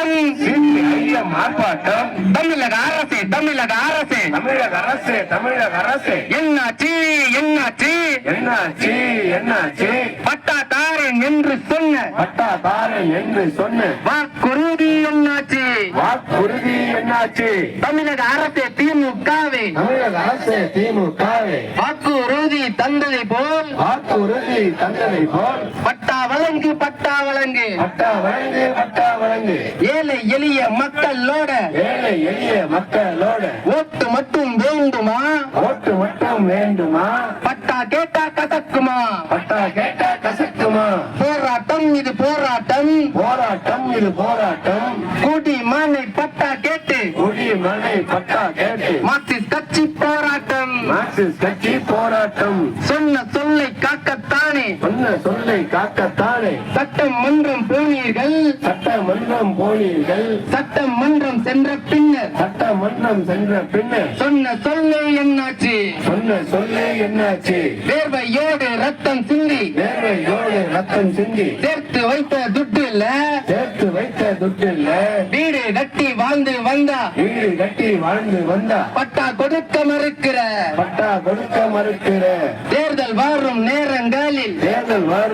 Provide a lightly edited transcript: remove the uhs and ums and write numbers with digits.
ஆர்ப்பாட்டம் ஆர்ப்பாட்டம் தமிழக அரசு தமிழக அரசு தமிழக அரசு தமிழக அரசு என்னாச்சு என்னாச்சு என்னாச்சு என்னாச்சு பட்டாதாரன் என்று சொன்ன பட்டாதாரன் என்று சொன்ன வாக்குறுதி என்னாச்சு வாக்குறுதி என்னாச்சு தமிழக அரசு திமுகவே தமிழக அரசு திமுகவே வாக்குறுதி தந்ததை போல் வாக்குறுதி தந்ததை போல் பட்டா வழங்கு பட்டா வழங்கு பட்டா வழங்கு பட்டா வழங்கு ஏழை எளிய மக்களோட ஏழை எளிய மக்களோட ஓட்டு மட்டும் வேண்டுமா ஓட்டு மட்டும் வேண்டுமா பட்டா கேட்டா கசக்குமா பட்டா கேட்டா கசக்குமா போராட்டம் இது போராட்டம் போராட்டம் இது போராட்டம் கூடி மானை பட்டா கேட்டு குடி மனை பட்டா கேட்டு மார்க்சிஸ்ட் கட்சி போராட்டம் மார்க்சிஸ்ட் கட்சி போராட்டம் சொன்ன சொல்லை காக்கத்தானே சொன்ன சொல்லை காக்கத்தானே சட்டமன்றம் போனீர்கள் சட்டமன்றம் போனீர்கள் சட்டமன்றம் சென்ற பின்னர் சட்டமன்றம் சென்ற பின்னர் சொன்ன சொல்லை என்னாச்சு சொன்ன சொல்லே என்னாச்சு வேர்வையோடு ரத்தம் சிந்தி வேர்வையோடு ரத்தம் சிந்தி சேர்த்து வைத்த துட்டு இல்ல சேர்த்து வைத்த துட்டில்ல வீடு கட்டி வாழ்ந்து வந்தா வீடு கட்டி வாழ்ந்து வந்தா பட்டா கொடுக்க மறுக்கிற பட்டா கொடுக்க மறுக்கிற தேர்தல் வரும் நேரங்களில் தேர்தல் வரும்